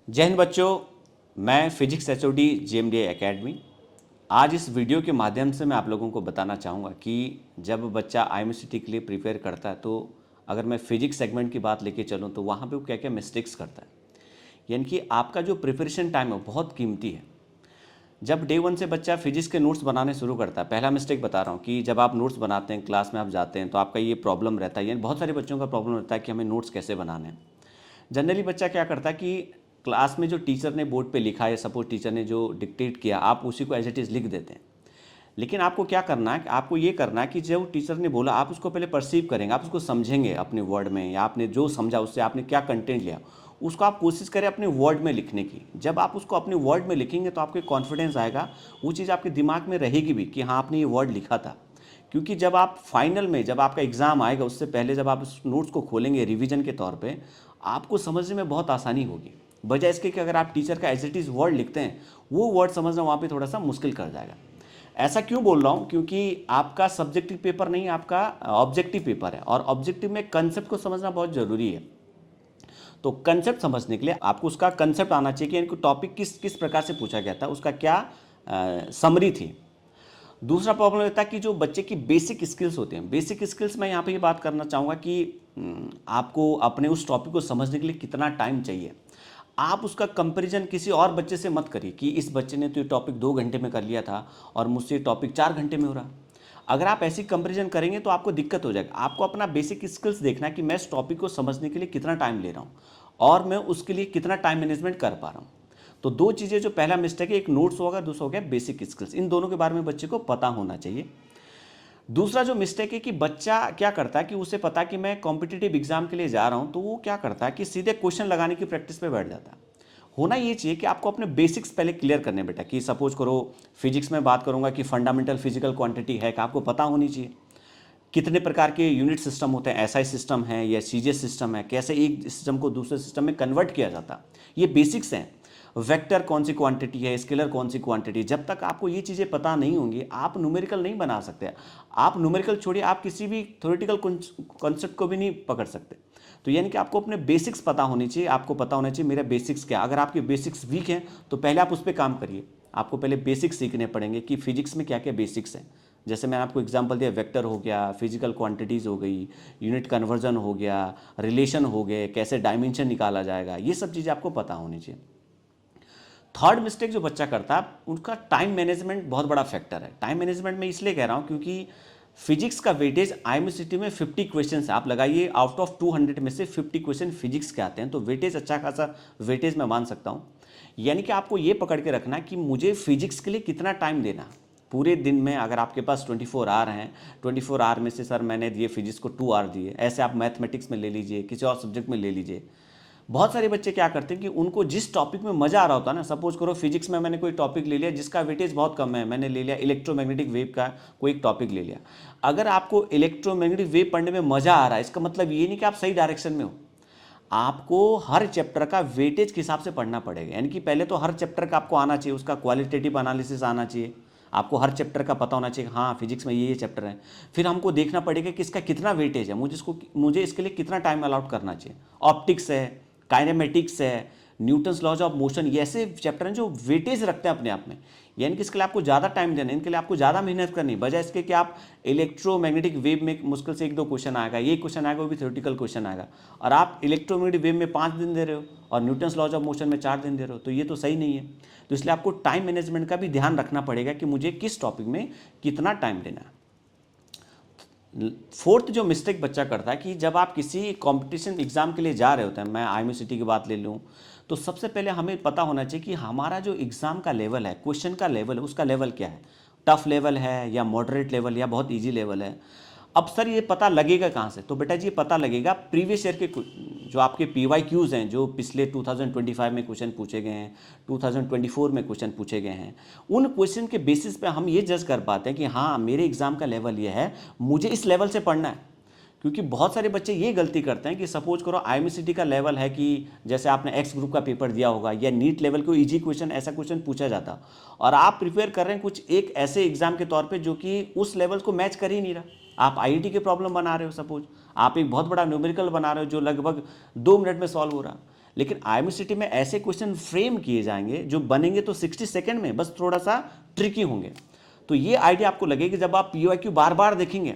जय हिंद बच्चों, मैं फिजिक्स एचओडी जेएमडीए एकेडमी। आज इस वीडियो के माध्यम से मैं आप लोगों को बताना चाहूँगा कि जब बच्चा आईएमसीटी के लिए प्रिपेयर करता है तो अगर मैं फिजिक्स सेगमेंट की बात लेके चलूँ तो वहाँ पे वो क्या क्या मिस्टेक्स करता है। यानी कि आपका जो प्रिपरेशन टाइम है बहुत कीमती है। जब डे वन से बच्चा फिजिक्स के नोट्स बनाने शुरू करता है, पहला मिस्टेक बता रहा हूँ कि जब आप नोट्स बनाते हैं, क्लास में आप जाते हैं तो आपका ये प्रॉब्लम रहता है, यानी बहुत सारे बच्चों का प्रॉब्लम रहता है कि हमें नोट्स कैसे बनाने हैं। जनरली बच्चा क्या करता है कि क्लास में जो टीचर ने बोर्ड पे लिखा है, सपोज टीचर ने जो डिक्टेट किया, आप उसी को एज इट इज़ लिख देते हैं। लेकिन आपको क्या करना है, आपको ये करना है कि जो टीचर ने बोला आप उसको पहले परसीव करेंगे, आप उसको समझेंगे अपने वर्ड में, या आपने जो समझा उससे आपने क्या कंटेंट लिया उसको आप कोशिश करें अपने वर्ड में लिखने की। जब आप उसको अपने वर्ड में लिखेंगे तो आपको कॉन्फिडेंस आएगा, वो चीज़ आपके दिमाग में रहेगी भी कि हाँ आपने ये वर्ड लिखा था। क्योंकि जब आप फाइनल में, जब आपका एग्ज़ाम आएगा उससे पहले जब आप उस नोट्स को खोलेंगे रिवीजन के तौर पे, आपको समझने में बहुत आसानी होगी। बजाय इसके कि अगर आप टीचर का एज इट इज़ वर्ड लिखते हैं, वो वर्ड समझना वहाँ पे थोड़ा सा मुश्किल कर जाएगा। ऐसा क्यों बोल रहा हूँ, क्योंकि आपका सब्जेक्टिव पेपर नहीं, आपका ऑब्जेक्टिव पेपर है, और ऑब्जेक्टिव में कंसेप्ट को समझना बहुत ज़रूरी है। तो कंसेप्ट समझने के लिए आपको उसका कंसेप्ट आना चाहिए कि इनको टॉपिक किस किस प्रकार से पूछा गया था, उसका क्या समरी थी। दूसरा प्रॉब्लम रहता है कि जो बच्चे की बेसिक स्किल्स होते हैं, बेसिक स्किल्स मैं यहाँ पे ये बात करना चाहूँगा कि आपको अपने उस टॉपिक को समझने के लिए कितना टाइम चाहिए। आप उसका कंपैरिजन किसी और बच्चे से मत करिए कि इस बच्चे ने तो ये टॉपिक 2 घंटे में कर लिया था और मुझसे ये टॉपिक 4 घंटे में हो रहा। अगर आप ऐसी कंपैरिजन करेंगे तो आपको दिक्कत हो जाएगी। आपको अपना बेसिक स्किल्स देखना है कि मैं इस टॉपिक को समझने के लिए कितना टाइम ले रहा हूँ और मैं उसके लिए कितना टाइम मैनेजमेंट कर पा रहा हूँ। तो दो चीज़ें, जो पहला मिस्टेक है, एक नोट्स होगा, दूसरा हो गया बेसिक स्किल्स। इन दोनों के बारे में बच्चे को पता होना चाहिए। दूसरा जो मिस्टेक है कि बच्चा क्या करता है कि उसे पता है कि मैं कॉम्पिटिटिव एग्जाम के लिए जा रहा हूं, तो वो क्या करता है कि सीधे क्वेश्चन लगाने की प्रैक्टिस पे बैठ जाता है। होना ये चाहिए कि आपको अपने बेसिक्स पहले क्लियर करने बेटा, कि सपोज करो फिजिक्स में बात करूंगा कि फंडामेंटल फिजिकल क्वांटिटी है कि आपको पता होनी चाहिए। कितने प्रकार के यूनिट सिस्टम होते हैं, एसआई सिस्टम है या सीजीएस सिस्टम है, कैसे एक सिस्टम को दूसरे सिस्टम में कन्वर्ट किया जाता है, ये बेसिक्स हैं। वेक्टर कौन सी क्वांटिटी है, स्केलर कौन सी क्वांटिटी, जब तक आपको ये चीज़ें पता नहीं होंगी आप न्यूमेरिकल नहीं बना सकते। आप न्यूमेरिकल छोड़िए, आप किसी भी थ्योरेटिकल कॉन्सेप्ट को भी नहीं पकड़ सकते। तो यानी कि आपको अपने बेसिक्स पता होनी चाहिए, आपको पता होना चाहिए मेरा बेसिक्स क्या। अगर आपके बेसिक्स वीक हैं तो पहले आप उस पर काम करिए। आपको पहले बेसिक्स सीखने पड़ेंगे कि फिजिक्स में क्या क्या बेसिक्स हैं। जैसे मैंने आपको एग्जांपल दिया, वेक्टर हो गया, फिजिकल क्वांटिटीज़ हो गई, यूनिट कन्वर्जन हो गया, रिलेशन हो गए, कैसे डायमेंशन निकाला जाएगा, ये सब चीज़ें आपको पता होनी चाहिए। थर्ड मिस्टेक जो बच्चा करता है, उनका टाइम मैनेजमेंट बहुत बड़ा फैक्टर है। टाइम मैनेजमेंट में इसलिए कह रहा हूँ क्योंकि फिजिक्स का वेटेज आईएमसीटी में 50 क्वेश्चन है। आप लगाइए आउट ऑफ 200 में से 50 क्वेश्चन फिजिक्स के आते हैं, तो वेटेज अच्छा खासा वेटेज मैं मान सकता हूँ। यानी कि आपको ये पकड़ के रखना है कि मुझे फिजिक्स के लिए कितना टाइम देना। पूरे दिन में अगर आपके पास 24 आवर हैं, 24 आवर में से सर मैंने दिए फिजिक्स को 2 आवर दिए, ऐसे आप मैथमेटिक्स में ले लीजिए, किसी और सब्जेक्ट में ले लीजिए। बहुत सारे बच्चे क्या करते हैं कि उनको जिस टॉपिक में मजा आ रहा होता है ना, सपोज करो फिजिक्स में मैंने कोई टॉपिक ले लिया जिसका वेटेज बहुत कम है, मैंने ले लिया इलेक्ट्रोमैग्नेटिक वेव का कोई एक टॉपिक ले लिया। अगर आपको इलेक्ट्रोमैग्नेटिक वेव पढ़ने में मजा आ रहा है, इसका मतलब ये नहीं कि आप सही डायरेक्शन में हो। आपको हर चैप्टर का वेटेज के हिसाब से पढ़ना पड़ेगा। यानी कि पहले तो हर चैप्टर का आपको आना चाहिए, उसका क्वालिटेटिव एनालिसिस आना चाहिए। आपको हर चैप्टर का पता होना चाहिए, हाँ फिजिक्स में ये चैप्टर है। फिर हमको देखना पड़ेगा कि इसका कितना वेटेज है, मुझे इसके लिए कितना टाइम अलाउट करना चाहिए। ऑप्टिक्स है, काइनेमेटिक्स है, न्यूटन्स लॉज ऑफ मोशन, ये ऐसे चैप्टर हैं जो वेटेज रखते हैं अपने आप में। यानी कि इसके लिए आपको ज़्यादा टाइम देना है, इनके लिए आपको ज़्यादा मेहनत करनी, बजाय इसके कि आप इलेक्ट्रोमैग्नेटिक वेव में मुश्किल से 1-2 क्वेश्चन आएगा, ये क्वेश्चन आएगा वो भी थ्योरेटिकल क्वेश्चन आएगा, और आप इलेक्ट्रोमैग्नेटिक वेव में 5 दिन दे रहे हो और न्यूटन्स लॉज ऑफ मोशन में 4 दिन दे रहे हो, तो ये तो सही नहीं है। तो इसलिए आपको टाइम मैनेजमेंट का भी ध्यान रखना पड़ेगा कि मुझे किस टॉपिक में कितना टाइम देना है। फोर्थ जो मिस्टेक बच्चा करता है कि जब आप किसी कंपटीशन एग्जाम के लिए जा रहे होते हैं, मैं आईएमसीटी की बात ले लूँ, तो सबसे पहले हमें पता होना चाहिए कि हमारा जो एग्ज़ाम का लेवल है, क्वेश्चन का लेवल है, उसका लेवल क्या है। टफ लेवल है या मॉडरेट लेवल या बहुत इजी लेवल है। अब सर ये पता लगेगा कहाँ से, तो बेटा जी ये पता लगेगा प्रीवियस ईयर के जो आपके पीवाईक्यूज़ हैं, जो पिछले 2025 में क्वेश्चन पूछे गए हैं, 2024 में क्वेश्चन पूछे गए हैं, उन क्वेश्चन के बेसिस पे हम ये जज कर पाते हैं कि हाँ मेरे एग्ज़ाम का लेवल ये है, मुझे इस लेवल से पढ़ना है। क्योंकि बहुत सारे बच्चे ये गलती करते हैं कि सपोज करो आईएमसीटी का लेवल है कि जैसे आपने एक्स ग्रुप का पेपर दिया होगा या नीट लेवल को इजी क्वेश्चन, ऐसा क्वेश्चन पूछा जाता, और आप प्रिपेयर कर रहे हैं कुछ एक ऐसे एग्जाम के तौर पे जो कि उस लेवल को मैच कर ही नहीं रहा। आप आईआईटी के प्रॉब्लम बना रहे हो, सपोज आप एक बहुत बड़ा न्यूमेरिकल बना रहे हो जो लगभग 2 मिनट में सॉल्व हो रहा, लेकिन आईएमसीटी में ऐसे क्वेश्चन फ्रेम किए जाएंगे जो बनेंगे तो 60 सेकंड में, बस थोड़ा सा ट्रिकी होंगे। तो ये आइडिया आपको लगेगी जब आप पीवाईक्यू बार बार देखेंगे।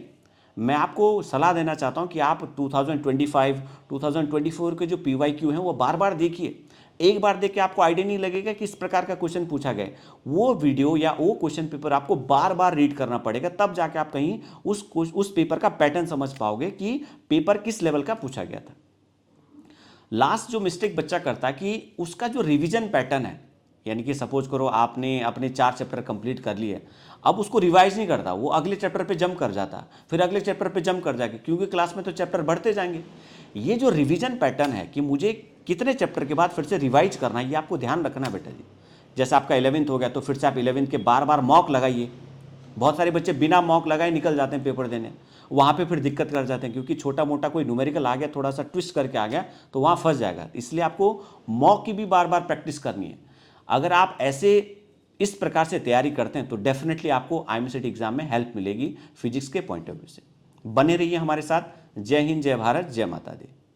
मैं आपको सलाह देना चाहता हूं कि आप 2025, 2024 के जो पीवाईक्यू हैं वो बार बार देखिए। एक बार देख के आपको आइडिया नहीं लगेगा कि इस प्रकार का क्वेश्चन पूछा गया, वो वीडियो या वो क्वेश्चन पेपर आपको बार बार रीड करना पड़ेगा, तब जाके आप कहीं उस पेपर का पैटर्न समझ पाओगे कि पेपर किस लेवल का पूछा गया था। लास्ट जो मिस्टेक बच्चा करता है कि उसका जो रिवीजन पैटर्न है, यानी कि सपोज करो आपने अपने 4 चैप्टर कंप्लीट कर लिए, अब उसको रिवाइज नहीं करता, वो अगले चैप्टर पे जंप कर जाता, फिर अगले चैप्टर पे जंप कर जाएगा, क्योंकि क्लास में तो चैप्टर बढ़ते जाएंगे। ये जो रिवीजन पैटर्न है कि मुझे कितने चैप्टर के बाद फिर से रिवाइज करना है, ये आपको ध्यान रखना है बेटा जी। जैसे आपका 11th हो गया तो फिर से आप 11th के बार बार मॉक लगाइए। बहुत सारे बच्चे बिना मॉक लगाए निकल जाते हैं पेपर देने, वहाँ पे फिर दिक्कत कर जाते हैं, क्योंकि छोटा मोटा कोई न्यूमेरिकल आ गया, थोड़ा सा ट्विस्ट करके आ गया तो वहाँ फंस जाएगा। इसलिए आपको मॉक की भी बार बार प्रैक्टिस करनी है। अगर आप ऐसे इस प्रकार से तैयारी करते हैं तो डेफिनेटली आपको आईएमसीटी एग्जाम में हेल्प मिलेगी फिजिक्स के पॉइंट ऑफ व्यू से। बने रहिए हमारे साथ। जय हिंद, जय भारत, जय माता दी।